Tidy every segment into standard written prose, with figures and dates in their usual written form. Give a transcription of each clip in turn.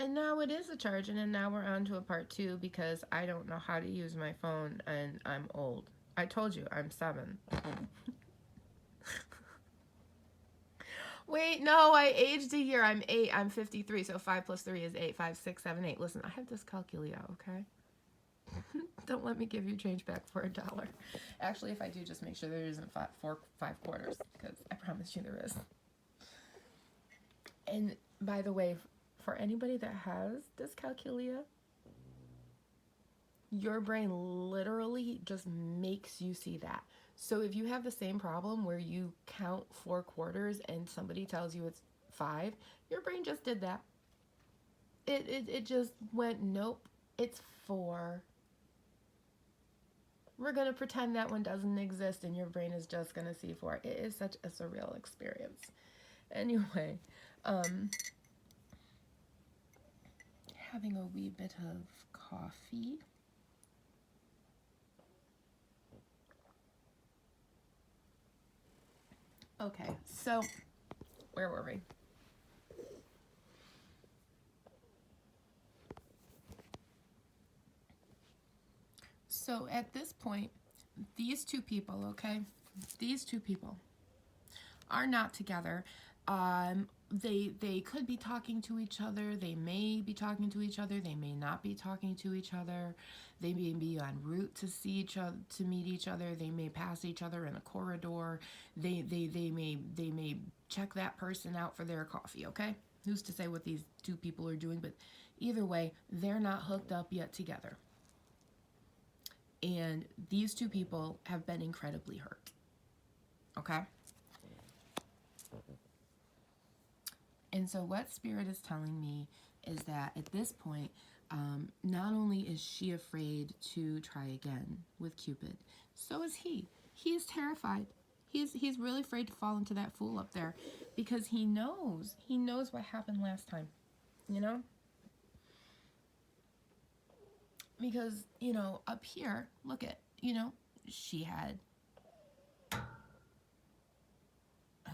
And now it is a charging, and now we're on to a part two because I don't know how to use my phone and I'm old. I told you I'm 7. Wait, no, I aged a year. I'm 8. I'm 53. So 5 plus 3 is 8. 5, 6, 7, 8. Listen, I have dyscalculia, okay? Don't let me give you change back for $1. Actually, if I do, just make sure there isn't 5 quarters because I promise you there is. And by the way, for anybody that has dyscalculia, your brain literally just makes you see that. So if you have the same problem where you count 4 quarters and somebody tells you it's 5, your brain just did that. It just went, nope, it's 4. We're going to pretend that one doesn't exist and your brain is just going to see 4. It is such a surreal experience. Anyway, having a wee bit of coffee. Okay, so where were we? So at this point, these two people, okay, these two people are not together. They could be talking to each other. They may be talking to each other. They may not be talking to each other. They may be en route to see each other, to meet each other. They may pass each other in a corridor. They may check that person out for their coffee. Okay, who's to say what these two people are doing? But either way, they're not hooked up yet together. And these two people have been incredibly hurt. Okay? And so, what Spirit is telling me is that at this point, not only is she afraid to try again with Cupid, so is he. He is terrified. He's really afraid to fall into that fool up there because he knows what happened last time, you know? Because, up here, look at, she had a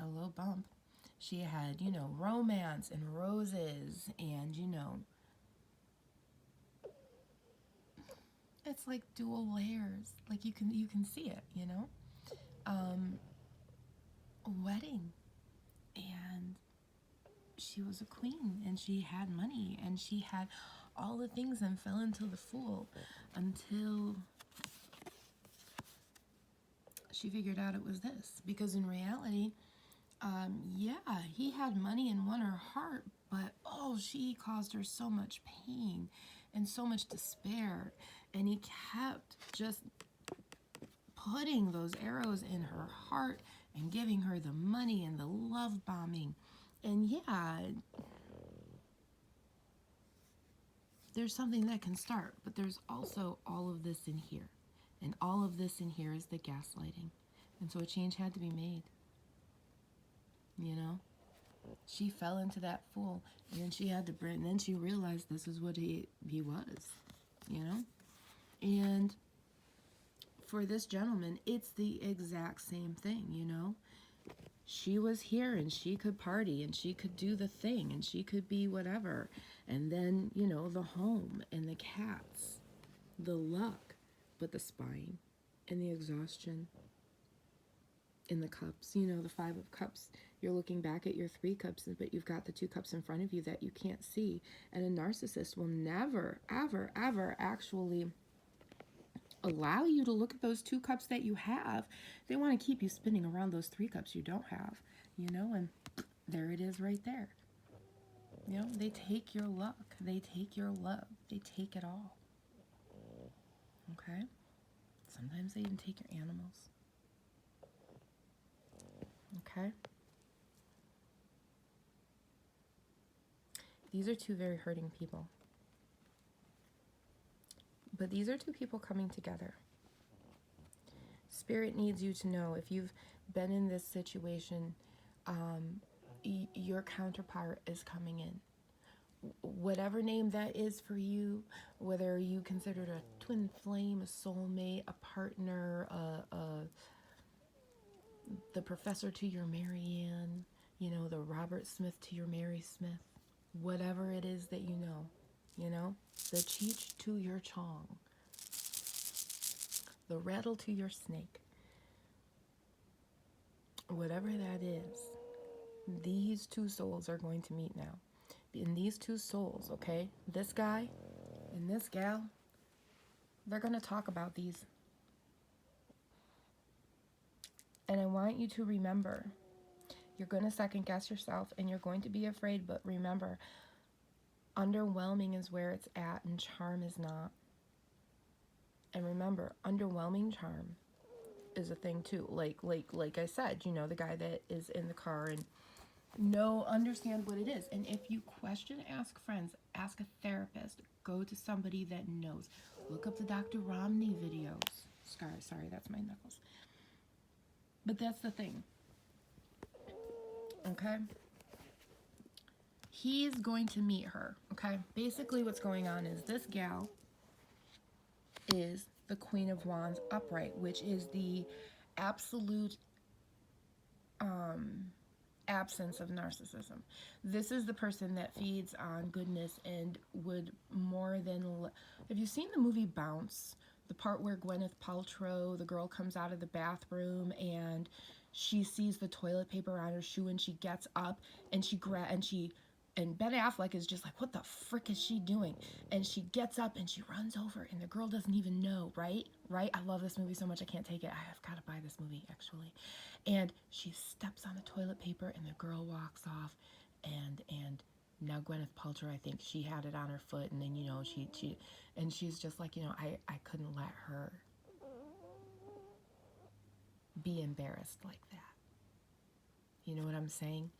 little bump. She had, romance and roses and, it's like dual layers. Like you can see it, Um, a wedding, and she was a queen and she had money and she had all the things and fell into the fool until she figured out it was this. Because in reality, yeah, he had money and won her heart, but oh, she caused her so much pain and so much despair. And he kept just putting those arrows in her heart and giving her the money and the love bombing. And yeah, there's something that can start, but there's also all of this in here. And all of this in here is the gaslighting. And so a change had to be made, you know? She fell into that fool, and then she had to bring, and then she realized this is what he was, you know? And for this gentleman, it's the exact same thing, you know? She was here and she could party and she could do the thing and she could be whatever. And then, the home and the cats, the luck, but the spine and the exhaustion in the cups, the 5 of cups. You're looking back at your 3 cups, but you've got the 2 cups in front of you that you can't see. And a narcissist will never, ever, ever actually allow you to look at those 2 cups that you have. They want to keep you spinning around those 3 cups you don't have, and there it is right there. They take your luck, they take your love, they take it all. Okay? Sometimes they even take your animals. Okay? These are 2 very hurting people. But these are 2 people coming together. Spirit needs you to know if you've been in this situation, your counterpart is coming in. Whatever name that is for you, whether you consider it a twin flame, a soulmate, a partner, the professor to your Marianne, the Robert Smith to your Mary Smith. whatever it is that you know, the cheech to your chong, the rattle to your snake, whatever that is, these two souls are going to meet now. In these two souls, okay, this guy and this gal, they're going to talk about these. And I want you to remember, you're going to second guess yourself and you're going to be afraid, but remember, underwhelming is where it's at and charm is not. And remember, underwhelming charm is a thing too. Like I said, you know, the guy that is in the car and understand what it is. And if you question, ask friends, ask a therapist, go to somebody that knows. Look up the Dr. Romney videos. Sorry, that's my knuckles. But that's the thing. Okay? He's going to meet her. Okay? Basically what's going on is this gal is the Queen of Wands upright, which is the absolute absence of narcissism. This is the person that feeds on goodness and would more than... Have you seen the movie Bounce? The part where Gwyneth Paltrow, the girl, comes out of the bathroom and she sees the toilet paper on her shoe and she gets up and and Ben Affleck is just like, what the frick is she doing? And she gets up and she runs over and the girl doesn't even know, right? I love this movie so much I can't take it. I have got to buy this movie, actually. And she steps on the toilet paper and the girl walks off and now Gwyneth Paltrow, I think she had it on her foot, and then, you know, she's just like, you know, I couldn't let her be embarrassed like that. You know what I'm saying?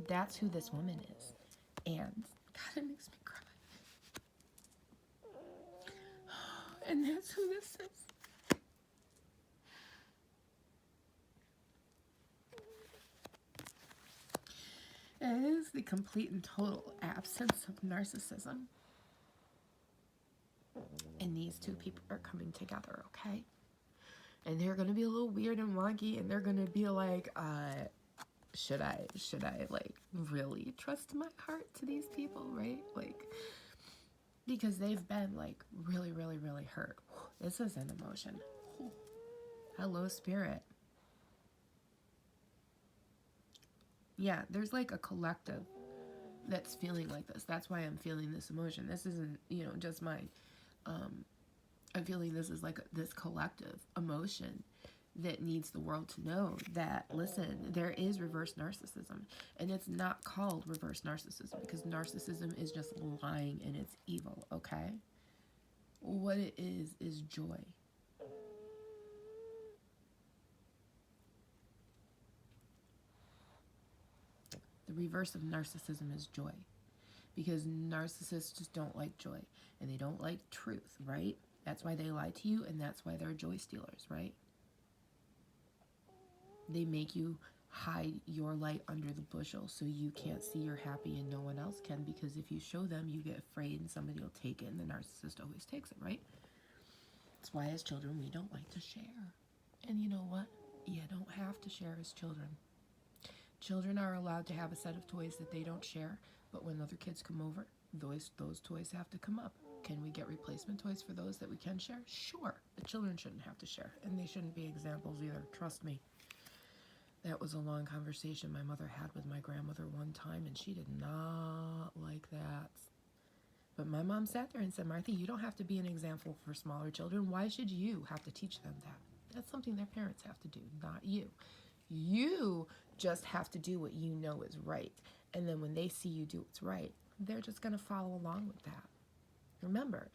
That's who this woman is. And God, it makes me cry. And that's who this is. It is the complete and total absence of narcissism. And these two people are coming together, okay? And they're going to be a little weird and wonky, and they're going to be like, should I like really trust my heart to these people, right? Like, because they've been like really, really, really hurt. This is an emotion. Hello, spirit. Yeah, there's like a collective that's feeling like this. That's why I'm feeling this emotion. This isn't, you know, just mine. I'm feeling this is like this collective emotion that needs the world to know that, listen, there is reverse narcissism. And it's not called reverse narcissism because narcissism is just lying and it's evil, okay? What it is joy. The reverse of narcissism is joy. Because narcissists just don't like joy. And they don't like truth, right? That's why they lie to you, and that's why they're joy stealers, right? They make you hide your light under the bushel so you can't see you're happy and no one else can, because if you show them, you get afraid and somebody will take it, and the narcissist always takes it, right? That's why as children we don't like to share. And you know what? You don't have to share as children. Children are allowed to have a set of toys that they don't share, but when other kids come over, those toys have to come up. Can we get replacement toys for those that we can share? Sure, but children shouldn't have to share, and they shouldn't be examples either, trust me. That was a long conversation my mother had with my grandmother one time, and she did not like that. But my mom sat there and said, Martha, you don't have to be an example for smaller children. Why should you have to teach them that? That's something their parents have to do, not you. You just have to do what you know is right. And then when they see you do what's right, they're just going to follow along with that. Remember,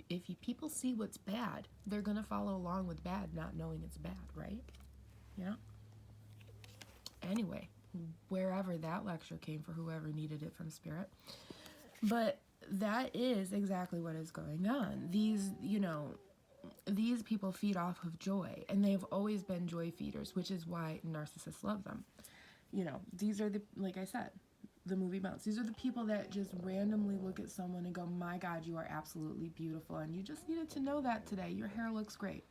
if people see what's bad, they're going to follow along with bad, not knowing it's bad, right? Yeah? Anyway, wherever that lecture came for whoever needed it from spirit. But that is exactly what is going on. These people feed off of joy, and they've always been joy feeders, which is why narcissists love them. You know, these are like I said, the movie Bounce. These are the people that just randomly look at someone and go, my God, you are absolutely beautiful, and you just needed to know that today. Your hair looks great.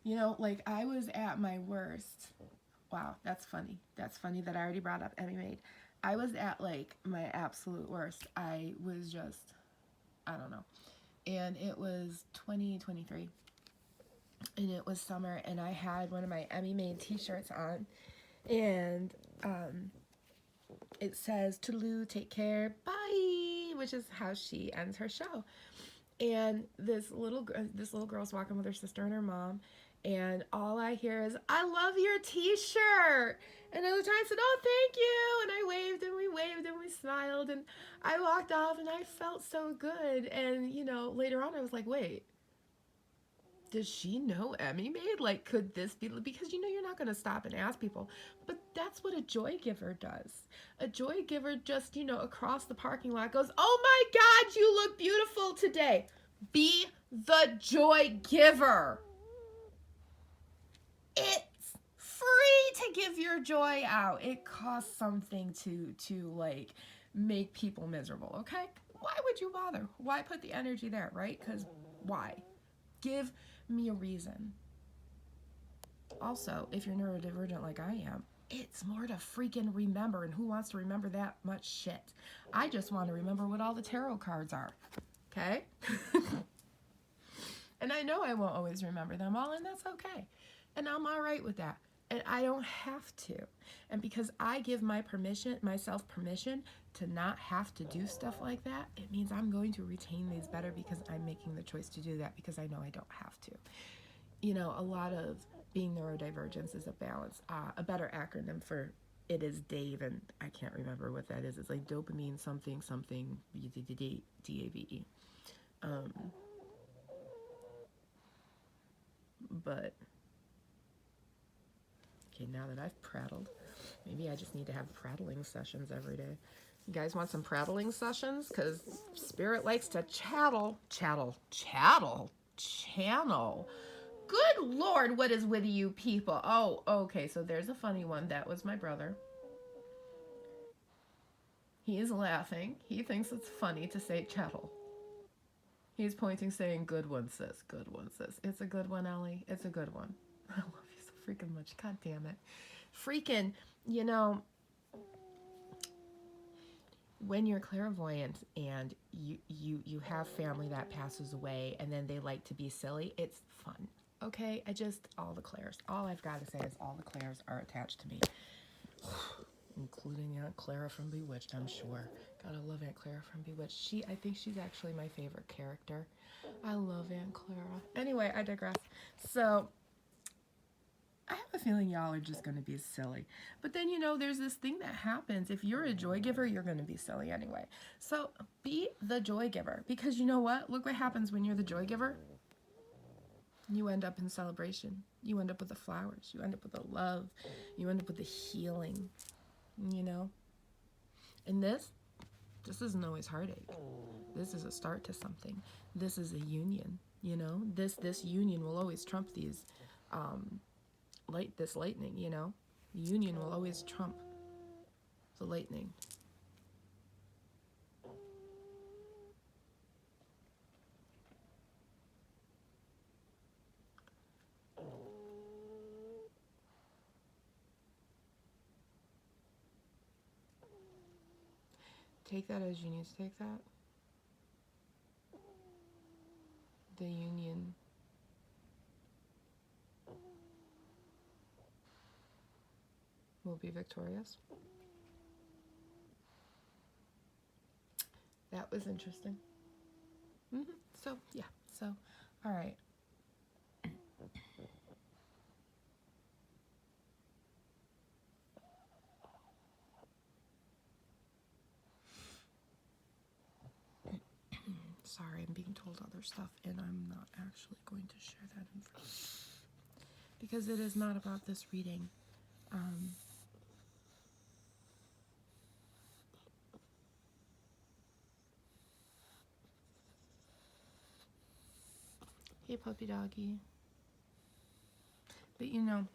You know, like I was at my worst. Wow, that's funny. That's funny that I already brought up Emmy Maid. I was at like my absolute worst. I was just, I don't know. And it was 2023. And it was summer, and I had one of my Emmy made t-shirts on. And it says, "Toodaloo, take care, bye," which is how she ends her show. And this little girl's walking with her sister and her mom, and all I hear is, "I love your t-shirt." And I looked and I said, "Oh, thank you." And I waved and we smiled, and I walked off, and I felt so good. And you know, later on I was like, wait, does she know Emmy made? Like, could this be? Because you know, you're not going to stop and ask people, but that's what a joy giver does. A joy giver just, you know, across the parking lot goes, "Oh my God, you look beautiful today." Be the joy giver. It's free to give your joy out. It costs something to like make people miserable, okay? Why would you bother? Why put the energy there, right? Because why? Give me a reason. Also, if you're neurodivergent like I am, it's more to freaking remember, and who wants to remember that much shit? I just want to remember what all the tarot cards are, okay? And I know I won't always remember them all, and that's okay. And I'm all right with that. And I don't have to. And because I give myself permission to not have to do stuff like that, it means I'm going to retain these better because I'm making the choice to do that because I know I don't have to. You know, a lot of being neurodivergence is a balance. A better acronym for it is DAVE, and I can't remember what that is. It's like dopamine something something DAVE. But okay, now that I've prattled, maybe I just need to have prattling sessions every day. You guys want some prattling sessions? Because Spirit likes to channel. Good Lord, what is with you people? Oh, okay, so there's a funny one. That was my brother. He is laughing. He thinks it's funny to say chattel. He's pointing, saying, "Good one, sis. Good one, sis." It's a good one, Ellie. It's a good one. I love you so freaking much. God damn it. Freaking, you know, when you're clairvoyant and you have family that passes away and then they like to be silly, it's fun. Okay? All the clairs. All I've got to say is all the clairs are attached to me. Including Aunt Clara from Bewitched, I'm sure. God, I love Aunt Clara from Bewitched. I think she's actually my favorite character. I love Aunt Clara. Anyway, I digress. So, I have a feeling y'all are just going to be silly. But then, you know, there's this thing that happens. If you're a joy giver, you're going to be silly anyway. So, be the joy giver. Because you know what? Look what happens when you're the joy giver. You end up in celebration. You end up with the flowers. You end up with the love. You end up with the healing. You know? And this isn't always heartache. This is a start to something. This is a union, you know? This union will always trump these this lightning, you know? The union will always trump the lightning. Take that as you need to take that. The union will be victorious. That was interesting. So, yeah. So, all right. Sorry, I'm being told other stuff, and I'm not actually going to share that information. Because it is not about this reading. Hey, puppy doggy. But you know,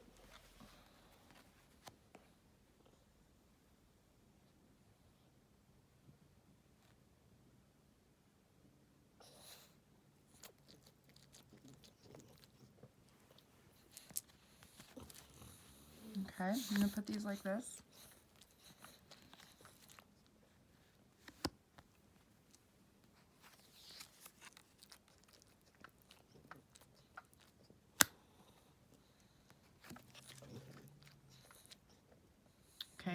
okay, I'm gonna put these like this.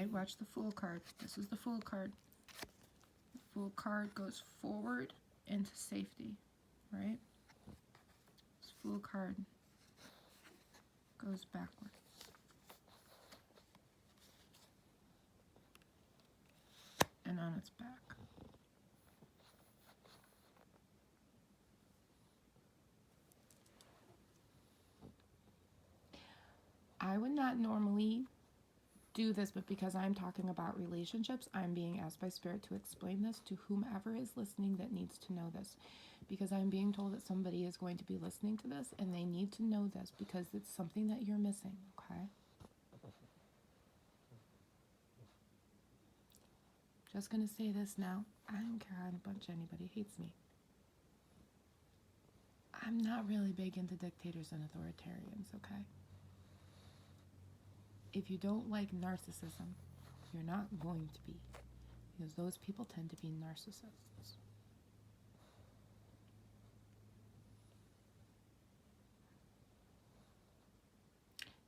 Okay, watch the Fool card. This is the Fool card. The Fool card goes forward into safety, right? This Fool card goes backwards. And on its back. I would not normally do this, but because I'm talking about relationships, I'm being asked by Spirit to explain this to whomever is listening that needs to know this. Because I'm being told that somebody is going to be listening to this and they need to know this because it's something that you're missing, okay? Just going to say this now. I don't care how much anybody hates me. I'm not really big into dictators and authoritarians, okay? If you don't like narcissism, you're not going to be, because those people tend to be narcissists.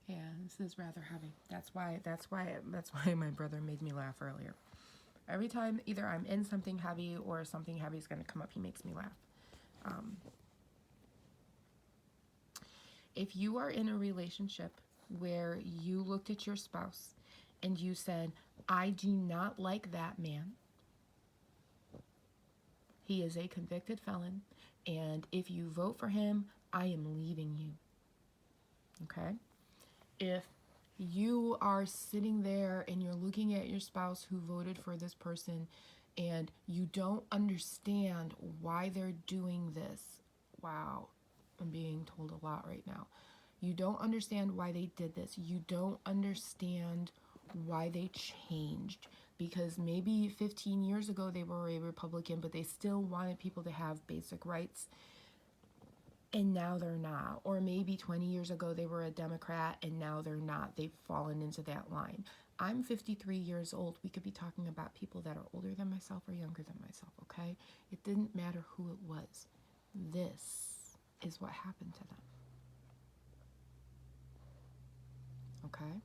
Yeah, this is rather heavy. That's why my brother made me laugh earlier. Every time either I'm in something heavy or something heavy is going to come up, he makes me laugh. If you are in a relationship where you looked at your spouse and you said, I do not like that man. He is a convicted felon, and if you vote for him, I am leaving you. Okay? If you are sitting there and you're looking at your spouse who voted for this person and you don't understand why they're doing this. Wow, I'm being told a lot right now. You don't understand why they did this. You don't understand why they changed. Because maybe 15 years ago they were a Republican, but they still wanted people to have basic rights. And now they're not. Or maybe 20 years ago they were a Democrat and now they're not. They've fallen into that line. I'm 53 years old. We could be talking about people that are older than myself or younger than myself, okay? It didn't matter who it was. This is what happened to them. Okay?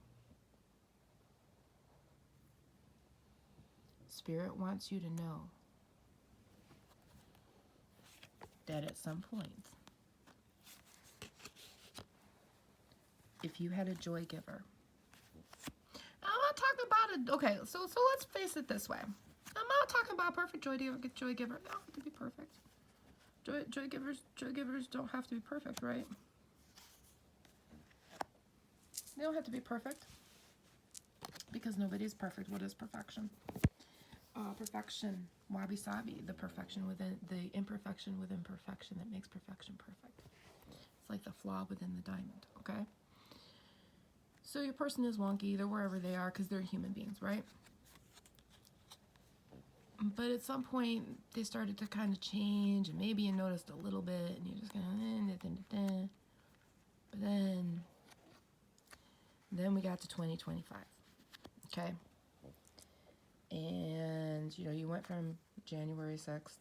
Spirit wants you to know that at some point, if you had a joy giver, I'm not talking about it. Okay, so let's face it this way. I'm not talking about a perfect joy giver. They don't have to be perfect. Joy givers don't have to be perfect, right? They don't have to be perfect because nobody's perfect. What is perfection? Perfection, wabi sabi, the perfection within the imperfection within perfection that makes perfection perfect. It's like the flaw within the diamond. Okay. So your person is wonky. They're wherever they are because they're human beings, right? But at some point, they started to kind of change, and maybe you noticed a little bit, and you're just kind of, but then we got to 2025, okay? And, you went from January 6th,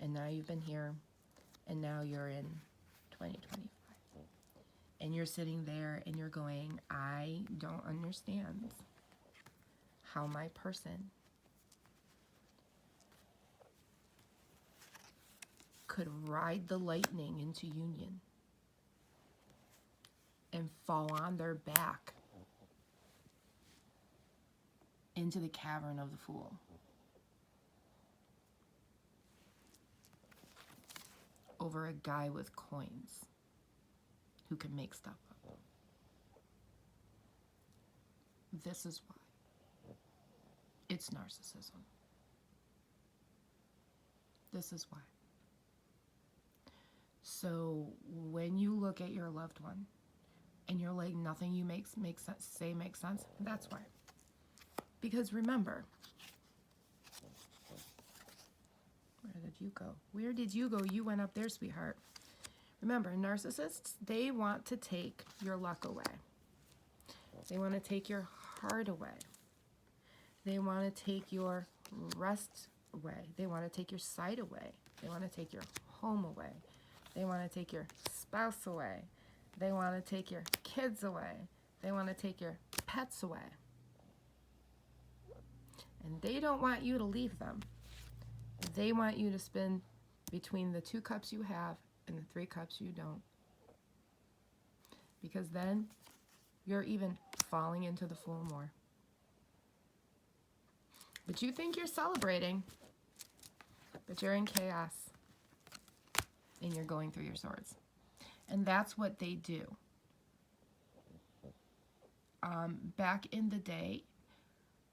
and now you've been here, and now you're in 2025. And you're sitting there, and you're going, I don't understand how my person could ride the lightning into union and fall on their back into the cavern of the fool. Over a guy with coins who can make stuff up. This is why. It's narcissism. This is why. So when you look at your loved one and you're like, nothing you makes sense, that's why. Because remember, where did you go? Where did you go? You went up there, sweetheart. Remember, narcissists, they want to take your luck away. They want to take your heart away. They want to take your rest away. They want to take your sight away. They want to take your home away. They want to take your spouse away. They want to take your kids away. They want to take your pets away. And they don't want you to leave them. They want you to spin between the 2 cups you have and the 3 cups you don't. Because then you're even falling into the Fool more. But you think you're celebrating, but you're in chaos and you're going through your swords. And that's what they do. Back in the day,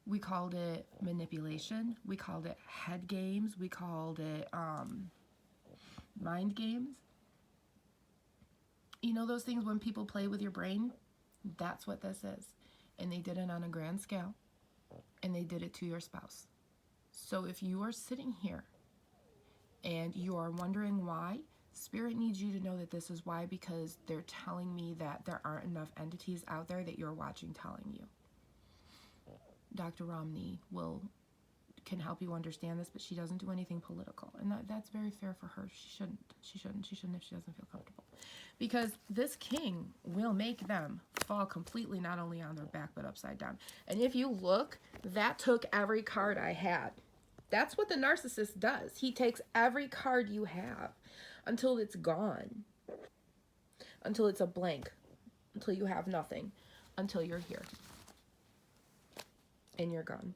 we called it manipulation. We called it head games. We called it mind games. You know those things when people play with your brain? That's what this is. And they did it on a grand scale. And they did it to your spouse. So if you are sitting here and you are wondering why, Spirit needs you to know that this is why, because they're telling me that there aren't enough entities out there that you're watching telling you. Dr. Romney can help you understand this, but she doesn't do anything political. And that's very fair for her. She shouldn't if she doesn't feel comfortable. Because this king will make them fall completely, not only on their back, but upside down. And if you look, that took every card I had. That's what the narcissist does. He takes every card you have until it's gone. Until it's a blank. Until you have nothing. Until you're here. And you're gone.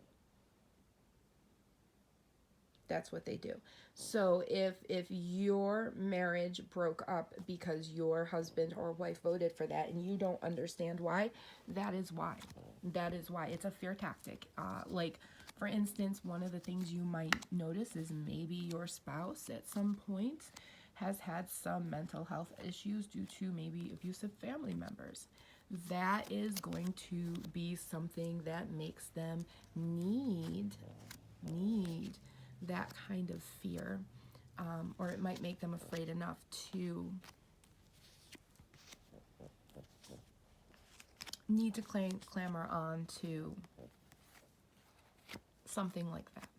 That's what they do. So if your marriage broke up because your husband or wife voted for that and you don't understand why, that is why. That is why. It's a fear tactic. Like, for instance, one of the things you might notice is maybe your spouse at some point has had some mental health issues due to maybe abusive family members. That is going to be something that makes them need that kind of fear, or it might make them afraid enough to need to clamor on to something like that.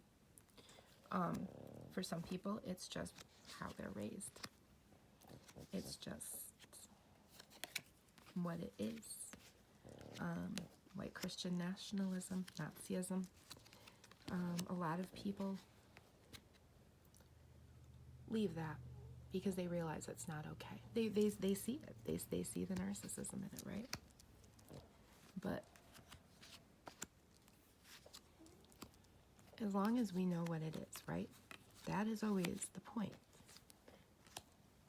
For some people, it's just how they're raised. It's just what it is. White Christian nationalism, Nazism. A lot of people leave that because they realize it's not okay. They see it. They see the narcissism in it, right? But as long as we know what it is, right? That is always the point.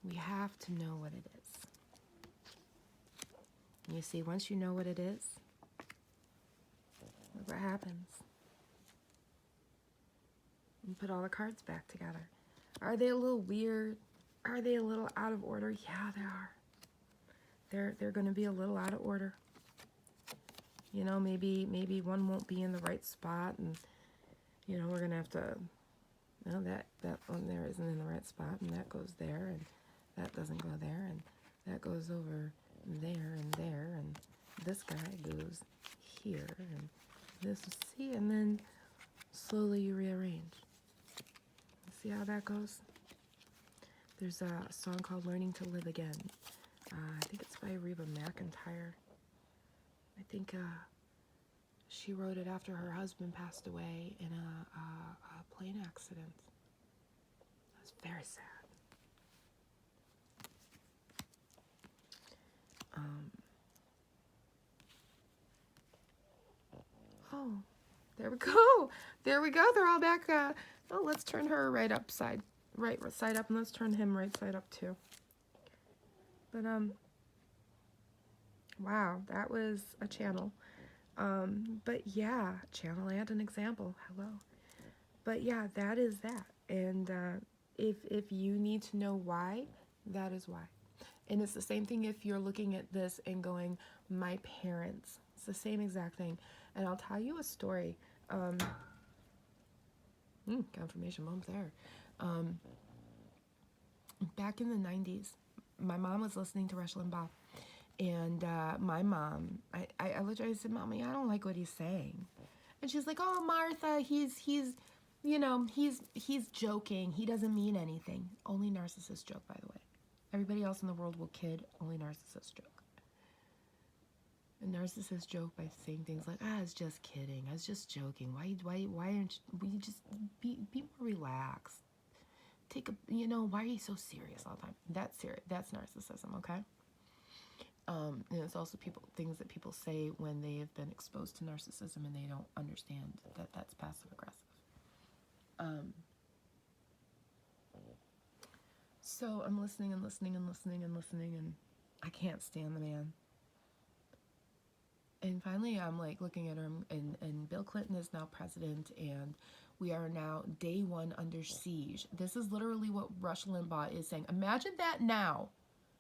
We have to know what it is. And you see, once you know what it is, look what happens. You put all the cards back together. Are they a little weird? Are they a little out of order? Yeah, they are. They're going to be a little out of order. You know, maybe one won't be in the right spot, and you know, we're going to have to, no, that one there isn't in the right spot, and that goes there, and that doesn't go there, and that goes over there, and this guy goes here, and this, see, and then slowly you rearrange. See how that goes? There's a song called Learning to Live Again. I think it's by Reba McEntire. I think she wrote it after her husband passed away in a plane accident. It was very sad. Oh, there we go. There we go. They're all back. Oh, let's turn her right side up, and let's turn him right side up too. But wow, that was a channel. But yeah, channel and an example. Hello. But yeah, that is that. And if you need to know why, that is why. And it's the same thing if you're looking at this and going, my parents. It's the same exact thing. And I'll tell you a story. Confirmation moment there. Back in the 90s, my mom was listening to Rush Limbaugh. And my mom, I literally said, Mommy, I don't like what he's saying. And she's like, oh, Martha, he's joking. He doesn't mean anything. Only narcissists joke, by the way. Everybody else in the world will kid. Only narcissists joke. And narcissists joke by saying things like, "Ah, I was just kidding. I was just joking. Why aren't we just be more relaxed? Take a, why are you so serious all the time?" That's serious. That's narcissism, okay? And it's also things that people say when they have been exposed to narcissism and they don't understand that that's passive aggressive. So I'm listening and listening and listening and listening, and I can't stand the man. And finally, I'm like looking at him, and Bill Clinton is now president, and we are now day one under siege. This is literally what Rush Limbaugh is saying. Imagine that now.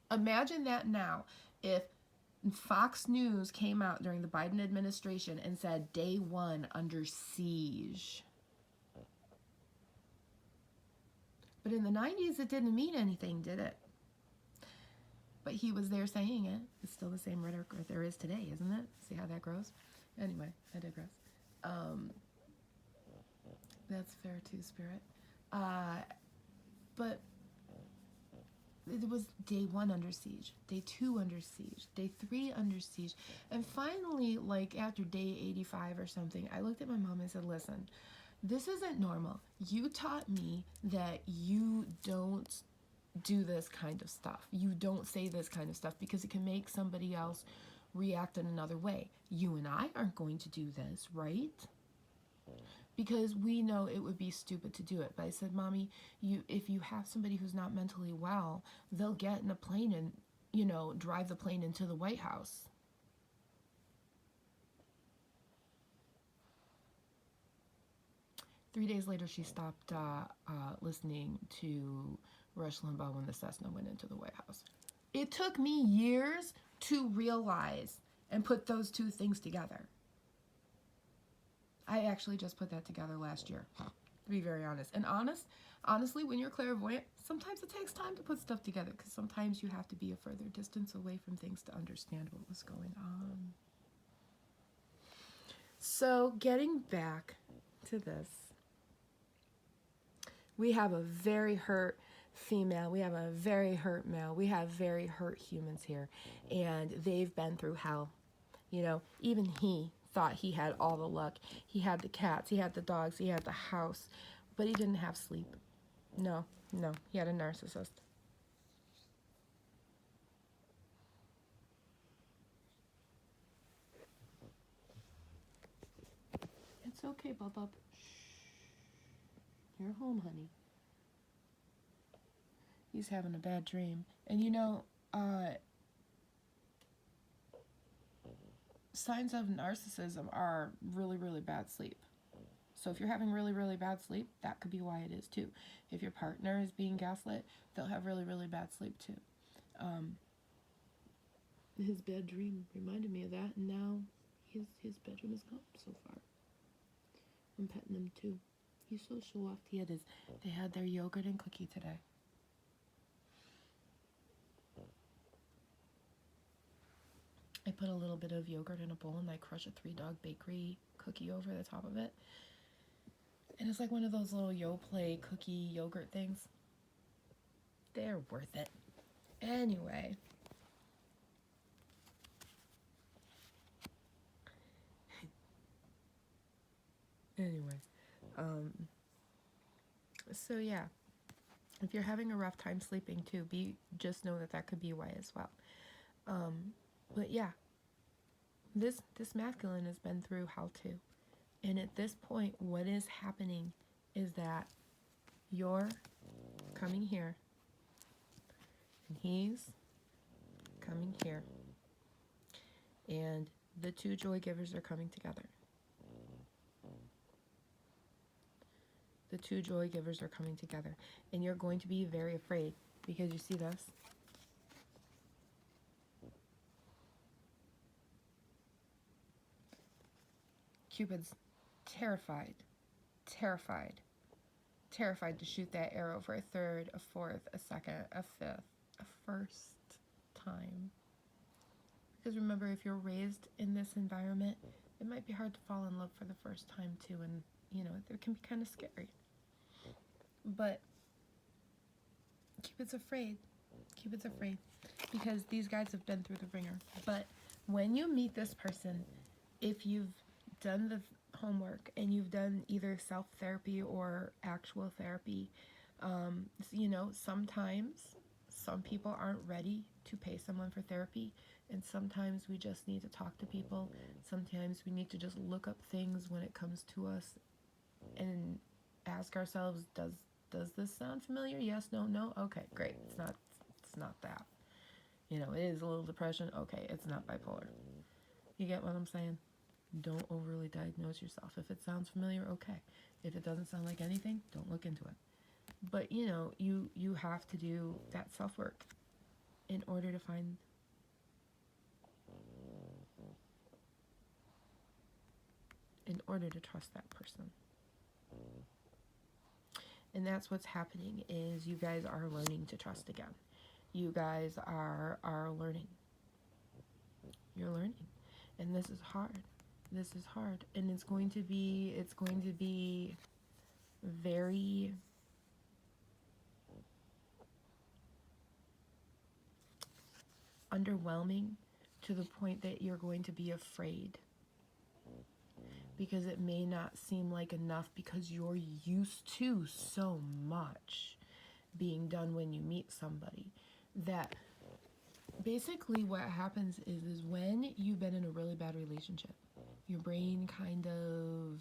Imagine that now. If Fox News came out during the Biden administration and said day one under siege. But in the 90s, it didn't mean anything, did it? But he was there saying it. It's still the same rhetoric there is today, isn't it? See how that grows? Anyway, I digress. That's fair too, Spirit. But it was day one under siege, day two under siege, day three under siege. And finally, like after day 85 or something, I looked at my mom and said, listen, this isn't normal. You taught me that you don't do this kind of stuff. You don't say this kind of stuff because it can make somebody else react in another way. You and I aren't going to do this, right? Because we know it would be stupid to do it. But I said, Mommy, if you have somebody who's not mentally well, they'll get in a plane and, drive the plane into the White House. Three days later, she stopped listening to Rush Limbaugh when the Cessna went into the White House. It took me years to realize and put those two things together. I actually just put that together last year, to be very honest. And honestly, when you're clairvoyant, sometimes it takes time to put stuff together because sometimes you have to be a further distance away from things to understand what was going on. So getting back to this, we have a very hurt female, we have a very hurt male, we have very hurt humans here, and they've been through hell. Even he thought he had all the luck. He had the cats, he had the dogs, he had the house, but he didn't have sleep. No, he had a narcissist. It's okay, Bub. Shh. You're home, honey. He's having a bad dream. And signs of narcissism are really, really bad sleep. So if you're having really, really bad sleep, that could be why it is too. If your partner is being gaslit, they'll have really, really bad sleep too. His bad dream reminded me of that, and now his bedroom is gone so far. I'm petting him too. He's so soft. They had their yogurt and cookie today. I put a little bit of yogurt in a bowl and I crush a 3-Dog Bakery cookie over the top of it. And it's like one of those little Yoplait cookie yogurt things. They're worth it. Anyway. So yeah. If you're having a rough time sleeping too, just know that could be why as well. But yeah, this masculine has been through hell too. And at this point, what is happening is that you're coming here, and he's coming here, and the two joy givers are coming together. The two joy givers are coming together, and you're going to be very afraid because you see this. Cupid's terrified to shoot that arrow for a third, a fourth, a second, a fifth, a first time. Because remember, if you're raised in this environment, it might be hard to fall in love for the first time too, and it can be kind of scary. But Cupid's afraid because these guys have been through the ringer. But when you meet this person, if you've done the homework and you've done either self-therapy or actual therapy, you know, sometimes some people aren't ready to pay someone for therapy, and sometimes we just need to talk to people. Sometimes we need to just look up things when it comes to us and ask ourselves, does this sound familiar? Yes, no, no. Okay, great. It's not that. You know, it is a little depression. Okay, it's not bipolar. You get what I'm saying? Don't overly diagnose yourself. If it sounds familiar, okay. If it doesn't sound like anything, don't look into it. But you know, you have to do that self-work in order to find in order to trust that person. And that's what's happening, is you guys are learning to trust again. You guys are learning. You're learning. And this is hard. This is hard. And it's going to be very underwhelming, to the point that you're going to be afraid, because it may not seem like enough, because you're used to so much being done when you meet somebody, that basically what happens is when you've been in a really bad relationship, your brain kind of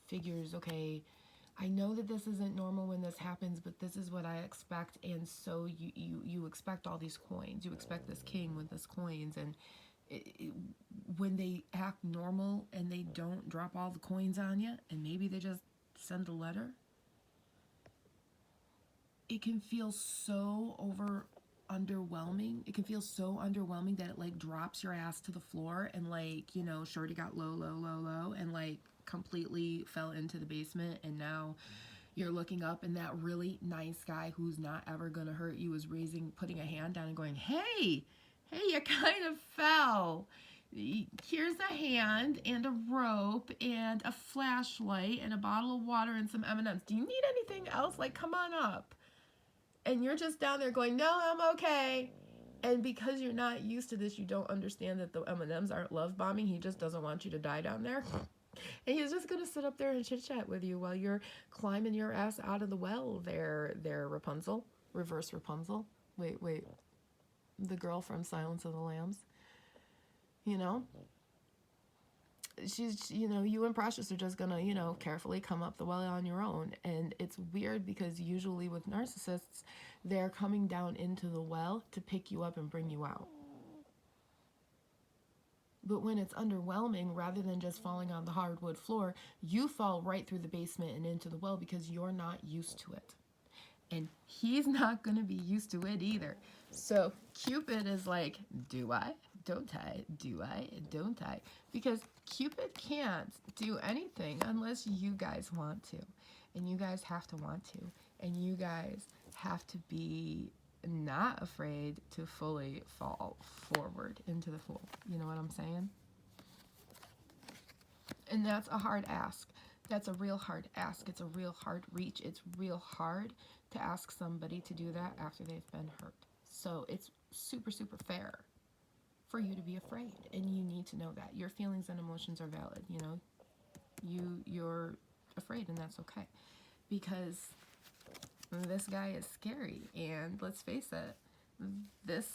figures, okay, I know that this isn't normal when this happens, but this is what I expect. And so you expect all these coins. You expect this king with this coins. And when they act normal and they don't drop all the coins on you, and maybe they just send a letter, it can feel so underwhelming. It can feel so underwhelming that it like drops your ass to the floor, and like, you know, Shorty got low, and like completely fell into the basement, and now you're looking up, and that really nice guy who's not ever gonna hurt you is putting a hand down and going, hey, you kind of fell. Here's a hand and a rope and a flashlight and a bottle of water and some M&Ms. Do you need anything else? Like, come on up. And you're just down there going, no, I'm okay. And because you're not used to this, you don't understand that the M&Ms aren't love bombing. He just doesn't want you to die down there. And he's just going to sit up there and chit-chat with you while you're climbing your ass out of the well there, Rapunzel. Reverse Rapunzel. Wait. The girl from Silence of the Lambs. You know? She's, you know, you and Precious are just going to, you know, carefully come up the well on your own. And it's weird because usually with narcissists, they're coming down into the well to pick you up and bring you out. But when it's underwhelming, rather than just falling on the hardwood floor, you fall right through the basement and into the well because you're not used to it. And he's not going to be used to it either. So Cupid is like, do I? Don't I? Do I? Don't I? Because Cupid can't do anything unless you guys want to. And you guys have to want to. And you guys have to be not afraid to fully fall forward into the pool. You know what I'm saying? And that's a hard ask. That's a real hard ask. It's a real hard reach. It's real hard to ask somebody to do that after they've been hurt. So it's super, super fair for you to be afraid. And you need to know that. Your feelings and emotions are valid, you know. You're afraid, and that's okay. Because this guy is scary. And let's face it, this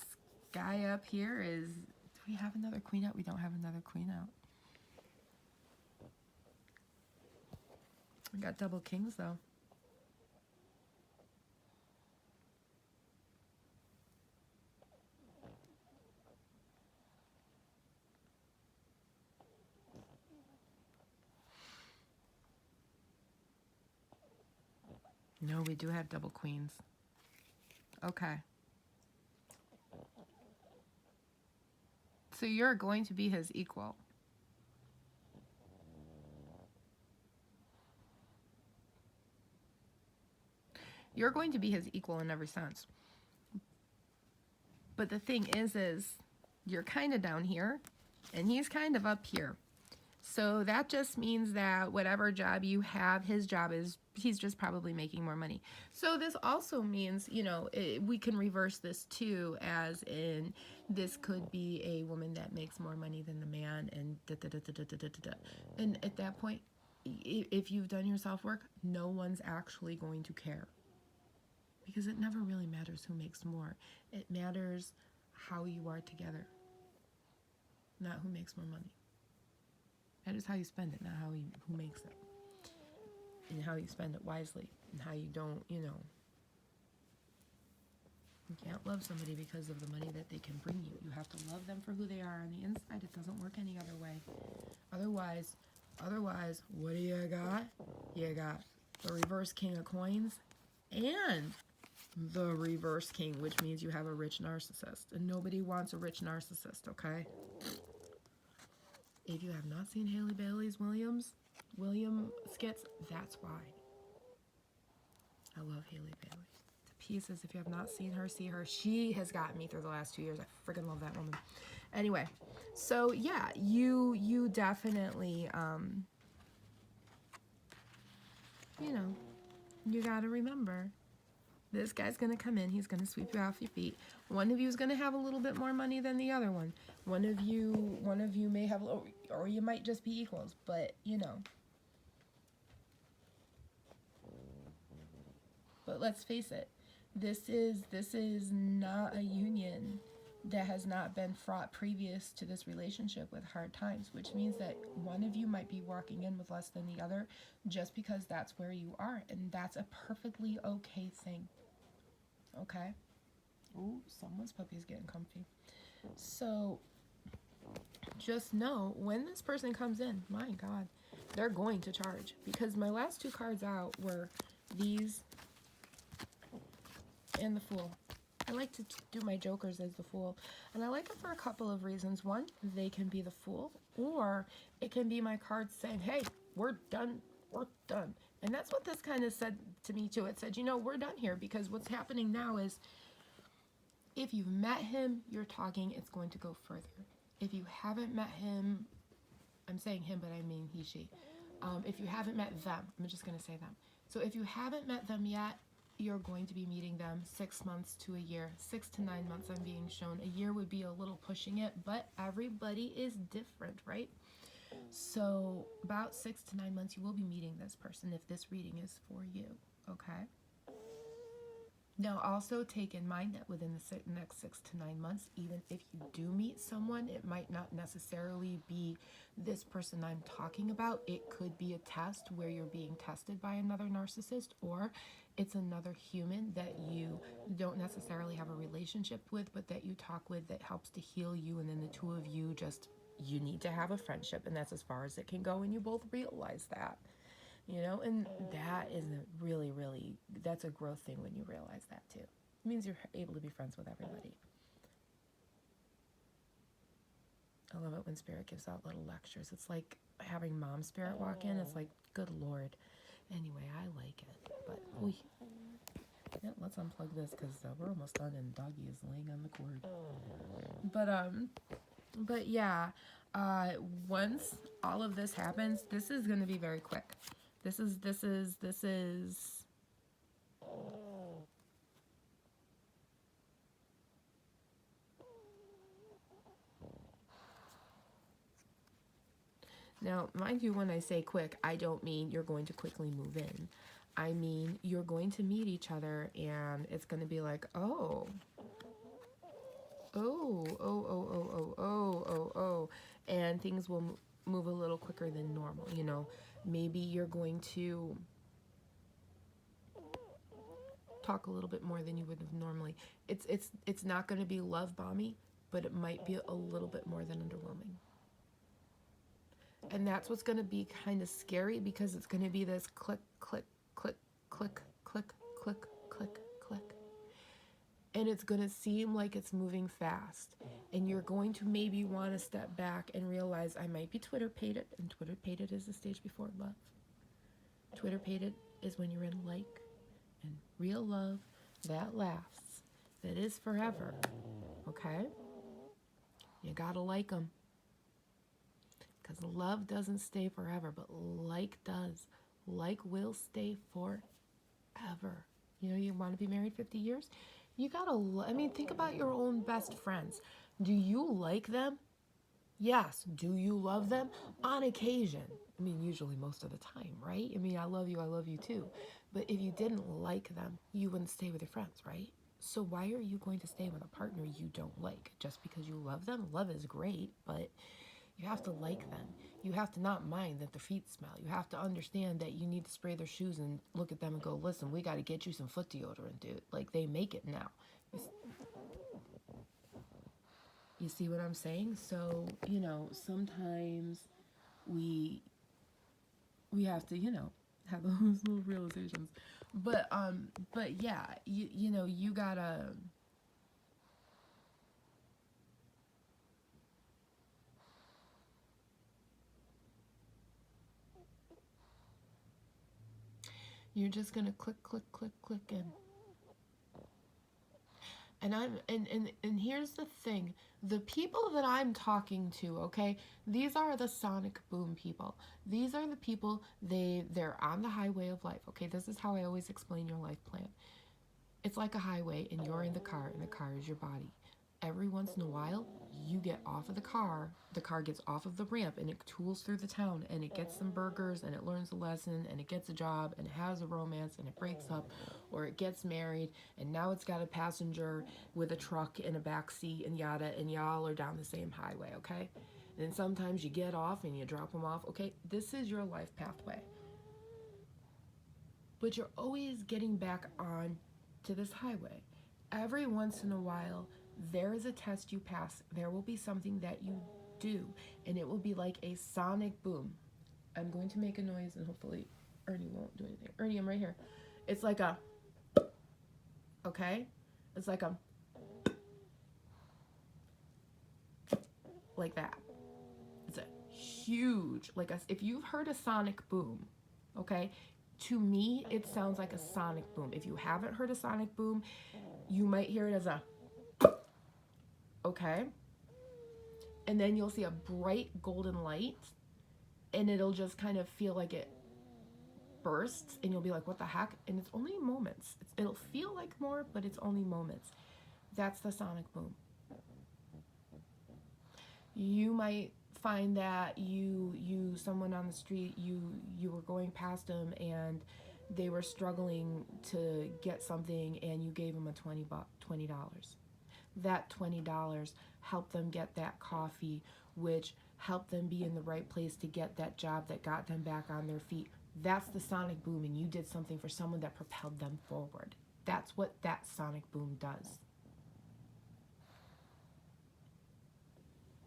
guy up here is... Do we have another queen out? We don't have another queen out. We got double kings, though. No, we do have double queens. Okay. So you're going to be his equal. You're going to be his equal in every sense. But the thing is you're kind of down here, and he's kind of up here. So that just means that whatever job you have, his job is, he's just probably making more money. So this also means, you know, we can reverse this too, as in this could be a woman that makes more money than the man, and da da da da da da da da. And at that point, if you've done your self work, no one's actually going to care, because it never really matters who makes more. It matters how you are together, not who makes more money. That is how you spend it, not who makes it. And how you spend it wisely. And how you don't, you know. You can't love somebody because of the money that they can bring you. You have to love them for who they are on the inside. It doesn't work any other way. Otherwise, what do you got? You got the reverse king of coins and the reverse king, which means you have a rich narcissist. And nobody wants a rich narcissist, okay? If you have not seen Halle Bailey's William skits, that's why. I love Halle Bailey to pieces. If you have not seen her, see her. She has gotten me through the last 2 years. I freaking love that woman. Anyway, so yeah, you definitely, you know, you got to remember, this guy's going to come in. He's going to sweep you off your feet. One of you is going to have a little bit more money than the other one. One of you may have, or you might just be equals, but you know. But let's face it, this is not a union that has not been fraught previous to this relationship with hard times, which means that one of you might be walking in with less than the other just because that's where you are, and that's a perfectly okay thing. Okay? Ooh, someone's puppy is getting comfy. So just know when this person comes in, my God, they're going to charge. Because my last 2 cards out were these and the Fool. I like to do my jokers as the Fool. And I like it for a couple of reasons. One, they can be the Fool, or it can be my cards saying, hey, we're done. We're done. And that's what this kind of said to me too. It said, you know, we're done here, because what's happening now is if you've met him, you're talking, it's going to go further. If you haven't met him, I'm saying him, but I mean he, she. If you haven't met them, I'm just going to say them. So if you haven't met them yet, you're going to be meeting them 6 months to a year. 6 to 9 months I'm being shown. A year would be a little pushing it, but everybody is different, right? So about 6 to 9 months you will be meeting this person if this reading is for you, okay? Now, also take in mind that within the next 6 to 9 months, even if you do meet someone, it might not necessarily be this person I'm talking about. It could be a test where you're being tested by another narcissist, or it's another human that you don't necessarily have a relationship with, but that you talk with that helps to heal you, and then the two of you just, you need to have a friendship, and that's as far as it can go, and you both realize that. You know, and that isn't really, that's a growth thing when you realize that too. It means you're able to be friends with everybody. I love it when Spirit gives out little lectures. It's like having Mom Spirit walk in. It's like, good Lord. Anyway, I like it. But, yeah, let's unplug this because we're almost done and Doggy is laying on the cord. But yeah, once all of this happens, this is going to be very quick. This is now, mind you, when I say quick, I don't mean you're going to quickly move in. I mean, you're going to meet each other and it's going to be like, oh, and things will move a little quicker than normal. You know, maybe you're going to talk a little bit more than you would have normally. It's not going to be love bomby, but it might be a little bit more than underwhelming. And that's what's going to be kind of scary, because it's going to be this click, click, click, click, click, click, click, click. And it's going to seem like it's moving fast. And you're going to maybe want to step back and realize I might be Twitter-pated. And Twitter-pated is the stage before love. Twitter-pated is when you're in like. And real love, that lasts. That is forever. Okay? You gotta like them. because love doesn't stay forever, but like does. Like will stay forever. You know, you want to be married 50 years? You gotta, I mean, think about your own best friends. Do you like them? Yes. Do you love them? On occasion. I mean, usually most of the time, right? I mean, I love you too. But if you didn't like them, you wouldn't stay with your friends, right? So why are you going to stay with a partner you don't like just because you love them? Love is great, but you have to like them. You have to not mind that their feet smell. You have to understand that you need to spray their shoes and look at them and go, listen, we got to get you some foot deodorant, dude. Like, they make it now. You see what I'm saying? So, you know, sometimes we we have to, you know, have those little realizations. But yeah, you know, you gotta. You're just gonna click, click, click, click, and here's the thing. The people that I'm talking to, okay, these are the sonic boom people. These are the people, they're on the highway of life. Okay, this is how I always explain your life plan. It's like a highway and you're in the car and the car is your body. Every once in a while, you get off of the car gets off of the ramp and it tools through the town and it gets some burgers and it learns a lesson and it gets a job and it has a romance and it breaks up or it gets married and now it's got a passenger with a truck in a back seat and yada, and y'all are down the same highway, okay? And then sometimes you get off and you drop them off, okay? This is your life pathway. But you're always getting back on to this highway. Every once in a while, there is a test you pass. There will be something that you do, and it will be like a sonic boom. I'm going to make a noise, and hopefully Ernie won't do anything. Ernie, I'm right here. It's like a, okay? It's like that. It's a huge, like a, if you've heard a sonic boom, okay? To me, it sounds like a sonic boom. If you haven't heard a sonic boom, you might hear it as a, okay? And then you'll see a bright golden light and it'll just kind of feel like it bursts and you'll be like, what the heck? And it's only moments. It'll feel like more, but it's only moments. That's the sonic boom. You might find that someone on the street, you were going past them and they were struggling to get something and you gave them a $20. That $20 helped them get that coffee, which helped them be in the right place to get that job that got them back on their feet. That's the sonic boom, and you did something for someone that propelled them forward. That's what that sonic boom does.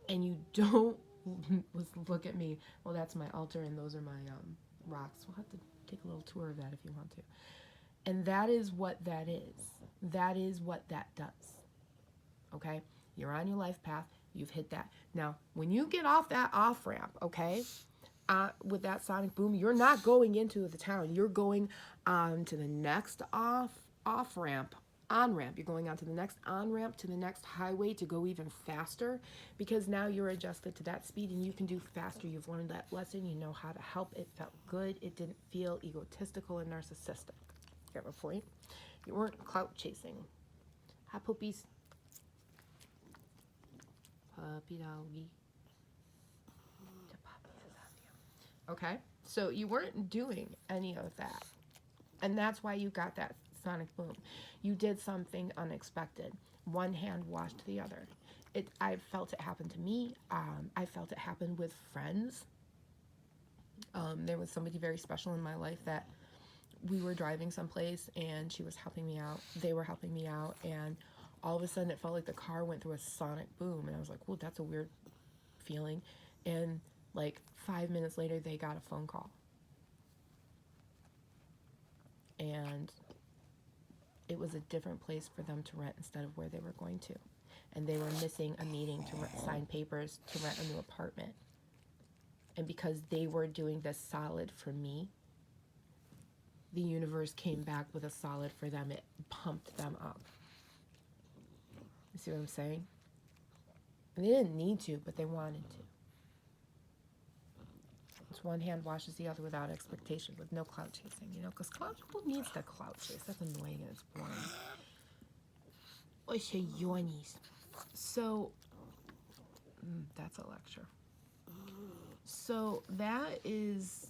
And you don't look at me. Well, that's my altar, and those are my rocks. We'll have to take a little tour of that if you want to. And that is what that is. That is what that does. Okay? You're on your life path. You've hit that. Now, when you get off that off ramp, okay, with that sonic boom, you're not going into the town. You're going to the next off ramp, on ramp. You're going on to the next on ramp, to the next highway to go even faster, because now you're adjusted to that speed and you can do faster. You've learned that lesson. You know how to help. It felt good. It didn't feel egotistical and narcissistic. You have a point? You weren't clout chasing. Hi, puppies. Puppy doggy. The puppies is on you. Okay? So you weren't doing any of that. And that's why you got that sonic boom. You did something unexpected. One hand washed the other. I felt it happen to me. I felt it happen with friends. There was somebody very special in my life that we were driving someplace and she was helping me out. They were helping me out, and all of a sudden it felt like the car went through a sonic boom, and I was like, well, that's a weird feeling. And like 5 minutes later they got a phone call, and it was a different place for them to rent instead of where they were going to, and they were missing a meeting to sign papers to rent a new apartment. And because they were doing this solid for me, the universe came back with a solid for them. It pumped them up. You see what I'm saying? And they didn't need to, but they wanted to. It's one hand washes the other without expectation, with no clout chasing, you know, because who needs the clout chase? That's annoying and it's boring. Oye, yonis. So, that's a lecture. So that is...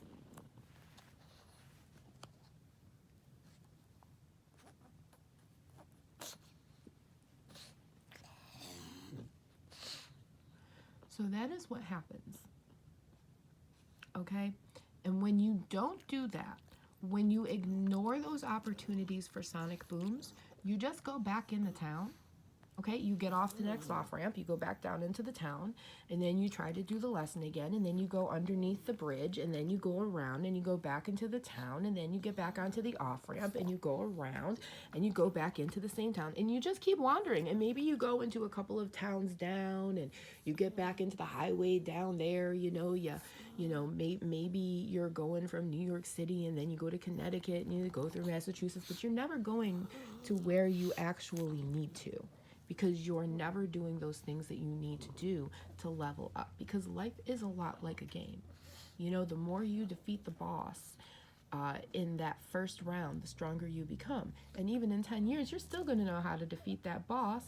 So that is what happens. Okay? And when you don't do that, when you ignore those opportunities for sonic booms, you just go back in the town. Okay, you get off the next off-ramp, you go back down into the town, and then you try to do the lesson again, and then you go underneath the bridge, and then you go around, and you go back into the town, and then you get back onto the off-ramp, and you go around, and you go back into the same town, and you just keep wandering, and maybe you go into a couple of towns down, and you get back into the highway down there, maybe you're going from New York City, and then you go to Connecticut, and you go through Massachusetts, but you're never going to where you actually need to, because you're never doing those things that you need to do to level up, because life is a lot like a game. The more you defeat the boss in that first round, the stronger you become. And even in 10 years, you're still going to know how to defeat that boss,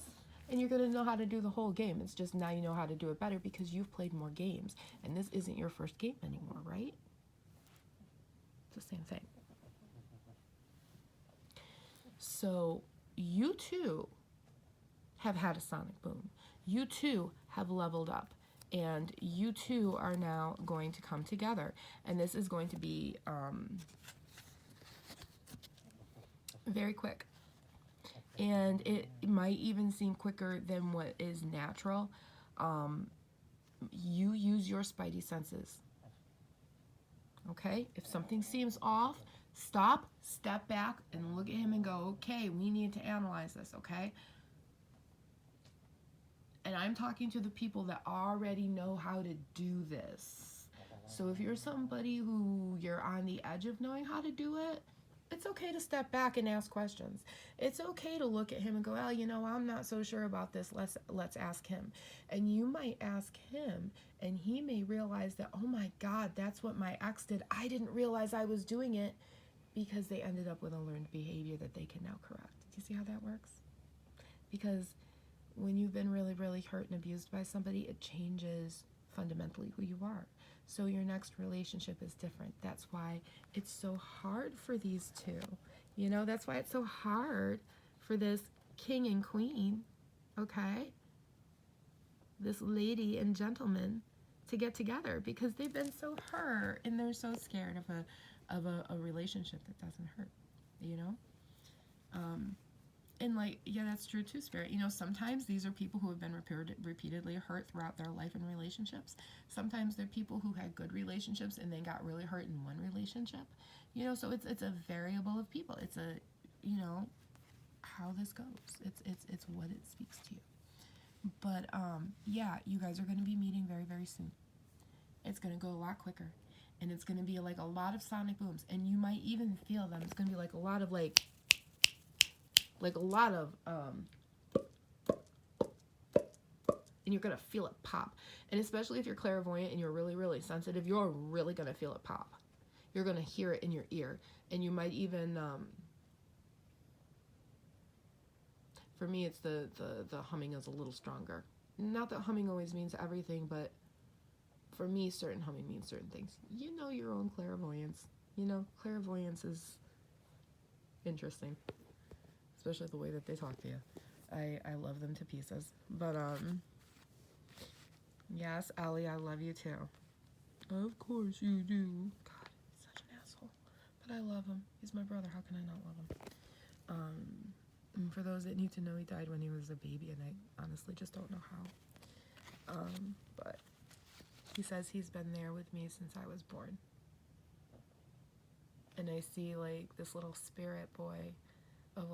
and you're going to know how to do the whole game. It's just now you know how to do it better because you've played more games, and this isn't your first game anymore, right? It's the same thing. So you too have had a sonic boom. You too have leveled up, and you too are now going to come together, and this is going to be very quick, and it might even seem quicker than what is natural. You use your spidey senses. Okay, if something seems off, stop, step back, and look at him and go, okay, we need to analyze this. Okay. And I'm talking to the people that already know how to do this. So if you're somebody who you're on the edge of knowing how to do it, it's okay to step back and ask questions. It's okay to look at him and go, well, I'm not so sure about this. Let's ask him. And you might ask him, and he may realize that, oh my God, that's what my ex did. I didn't realize I was doing it, because they ended up with a learned behavior that they can now correct. Do you see how that works? Because when you've been really, really hurt and abused by somebody, it changes fundamentally who you are. So your next relationship is different. That's why it's so hard for these two. That's why it's so hard for this king and queen, okay? This lady and gentleman to get together, because they've been so hurt and they're so scared of a relationship that doesn't hurt, And that's true too, Spirit. Sometimes these are people who have been repeatedly hurt throughout their life and relationships. Sometimes they're people who had good relationships and then got really hurt in one relationship. So it's a variable of people. It's a, how this goes. It's what it speaks to you. But you guys are going to be meeting very, very soon. It's going to go a lot quicker, and it's going to be like a lot of sonic booms, and you might even feel them. It's going to be like a lot of and you're going to feel it pop. And especially if you're clairvoyant and you're really, really sensitive, you're really going to feel it pop. You're going to hear it in your ear. And you might even, for me, it's the humming is a little stronger. Not that humming always means everything, but for me, certain humming means certain things. You know your own clairvoyance. Clairvoyance is interesting. Especially the way that they talk to you. I love them to pieces. But, yes, Ellie, I love you too. Of course you do. God, he's such an asshole. But I love him. He's my brother. How can I not love him? And for those that need to know, he died when he was a baby, and I honestly just don't know how. But he says he's been there with me since I was born. And I see, this little spirit boy of,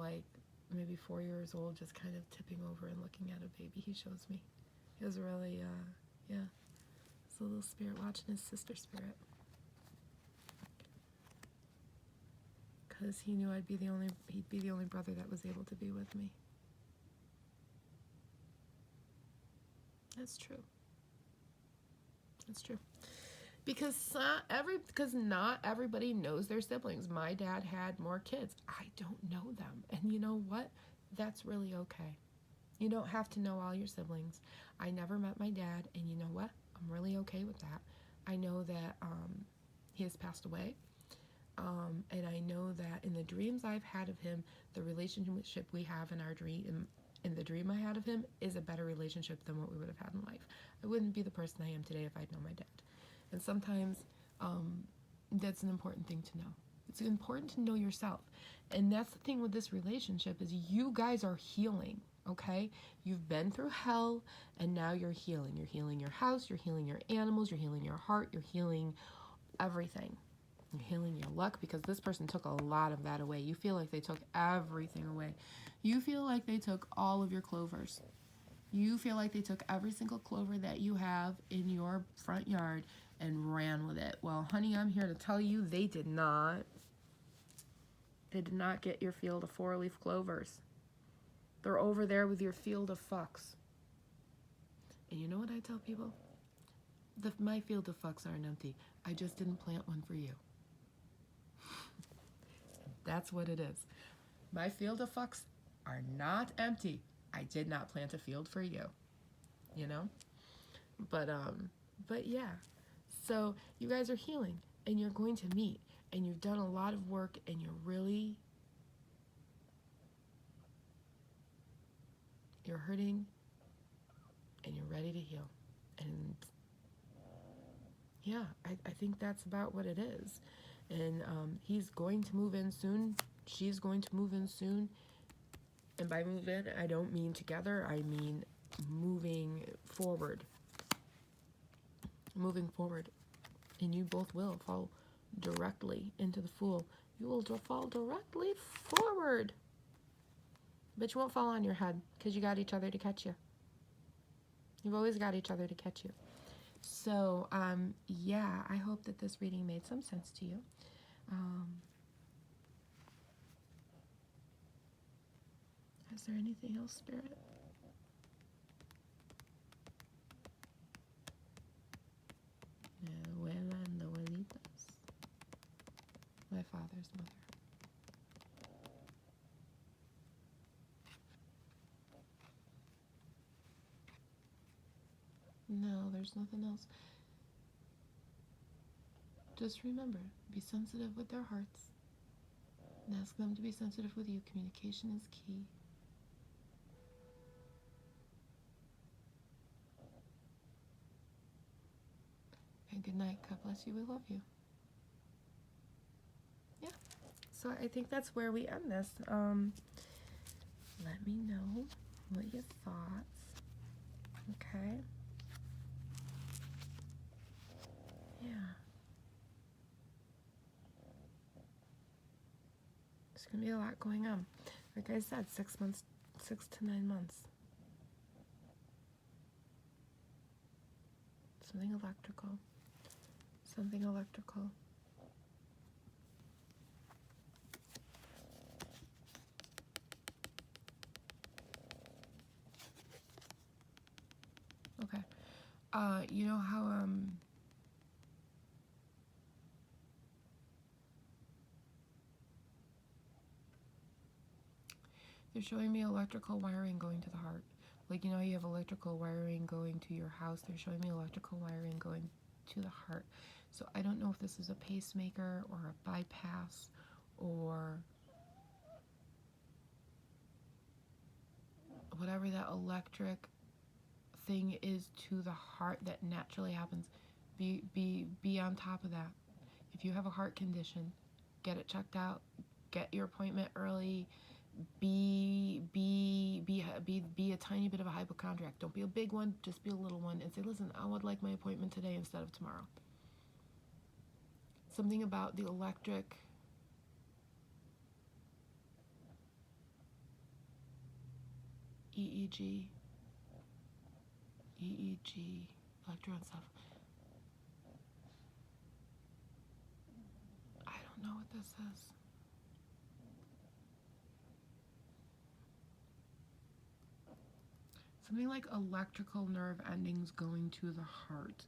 maybe 4 years old, just kind of tipping over and looking at a baby he shows me. He was really, it's a little spirit watching his sister spirit. Because he knew he'd be the only brother that was able to be with me. That's true. That's true. Because not everybody knows their siblings. My dad had more kids. I don't know them. And you know what? That's really okay. You don't have to know all your siblings. I never met my dad, and you know what? I'm really okay with that. I know that he has passed away. And I know that in the dreams I've had of him, the relationship we have in our dream, in the dream I had of him, is a better relationship than what we would have had in life. I wouldn't be the person I am today if I'd known my dad. And sometimes that's an important thing to know. It's important to know yourself. And that's the thing with this relationship is you guys are healing, okay? You've been through hell and now you're healing. You're healing your house, you're healing your animals, you're healing your heart, you're healing everything. You're healing your luck because this person took a lot of that away. You feel like they took everything away. You feel like they took all of your clovers. You feel like they took every single clover that you have in your front yard and ran with it. Well, honey, I'm here to tell you they did not. They did not get your field of 4-leaf clovers. They're over there with your field of fucks. And you know what I tell people? My field of fucks aren't empty. I just didn't plant one for you. That's what it is. My field of fucks are not empty. I did not plant a field for you. You know? But yeah. So you guys are healing and you're going to meet and you've done a lot of work and you're hurting and you're ready to heal. And yeah, I think that's about what it is. And he's going to move in soon. She's going to move in soon. And by move in, I don't mean together. I mean moving forward. Moving forward. And you both will fall directly into the Fool. You will fall directly forward. But you won't fall on your head because you got each other to catch you. You've always got each other to catch you. So, yeah, I hope that this reading made some sense to you. Is there anything else, Spirit? Abuela and abuelitas. My father's mother. No, there's nothing else. Just remember, be sensitive with their hearts. And ask them to be sensitive with you. Communication is key. And good night. God bless you. We love you. Yeah. So I think that's where we end this. Let me know what your thoughts. Okay. Yeah. There's gonna be a lot going on. Like I said, 6 months, 6 to 9 months. Something electrical. Something electrical. Okay. You know how they're showing me electrical wiring going to the heart. Like, you know, you have electrical wiring going to your house. They're showing me electrical wiring going to the heart. So I don't know if this is a pacemaker or a bypass or whatever that electric thing is to the heart that naturally happens. Be on top of that. If you have a heart condition, get it checked out. Get your appointment early. Be a tiny bit of a hypochondriac. Don't be a big one, just be a little one and say, listen, I would like my appointment today instead of tomorrow. Something about the electric EEG, electron stuff. I don't know what this is. Something like electrical nerve endings going to the heart.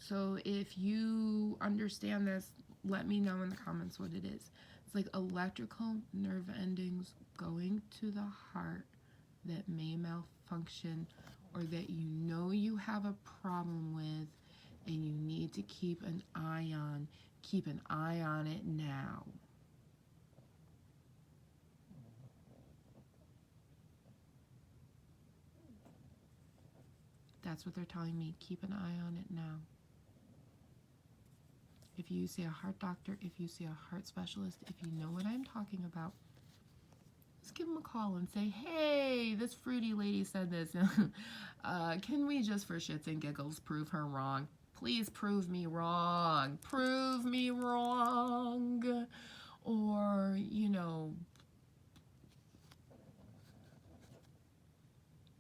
So if you understand this, let me know in the comments what it is. It's like electrical nerve endings going to the heart that may malfunction or that you know you have a problem with and you need to keep an eye on. Keep an eye on it now. That's what they're telling me. Keep an eye on it now. If you see a heart doctor, if you see a heart specialist, if you know what I'm talking about, just give them a call and say, hey, this fruity lady said this. Can we just for shits and giggles prove her wrong? Please prove me wrong. Prove me wrong. Or, you know,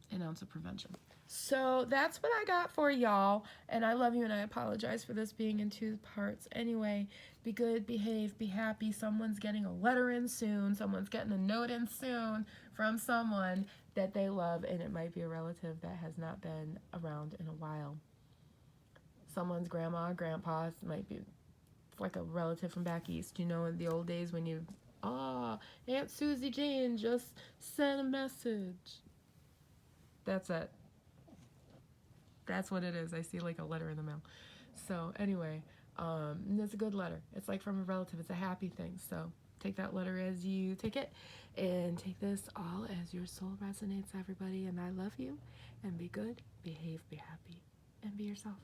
an ounce of prevention. So that's what I got for y'all, and I love you, and I apologize for this being in 2 parts. Anyway, be good, behave, be happy. Someone's getting a letter in soon. Someone's getting a note in soon from someone that they love, and it might be a relative that has not been around in a while. Someone's grandma, grandpa, might be like a relative from back east. You know, in the old days when you, Aunt Susie Jane just sent a message. That's it. That's what it is. I see like a letter in the mail. So anyway, it's a good letter. It's like from a relative. It's a happy thing. So take that letter as you take it, and take this all as your soul resonates, everybody. And I love you, and be good, behave, be happy, and be yourself.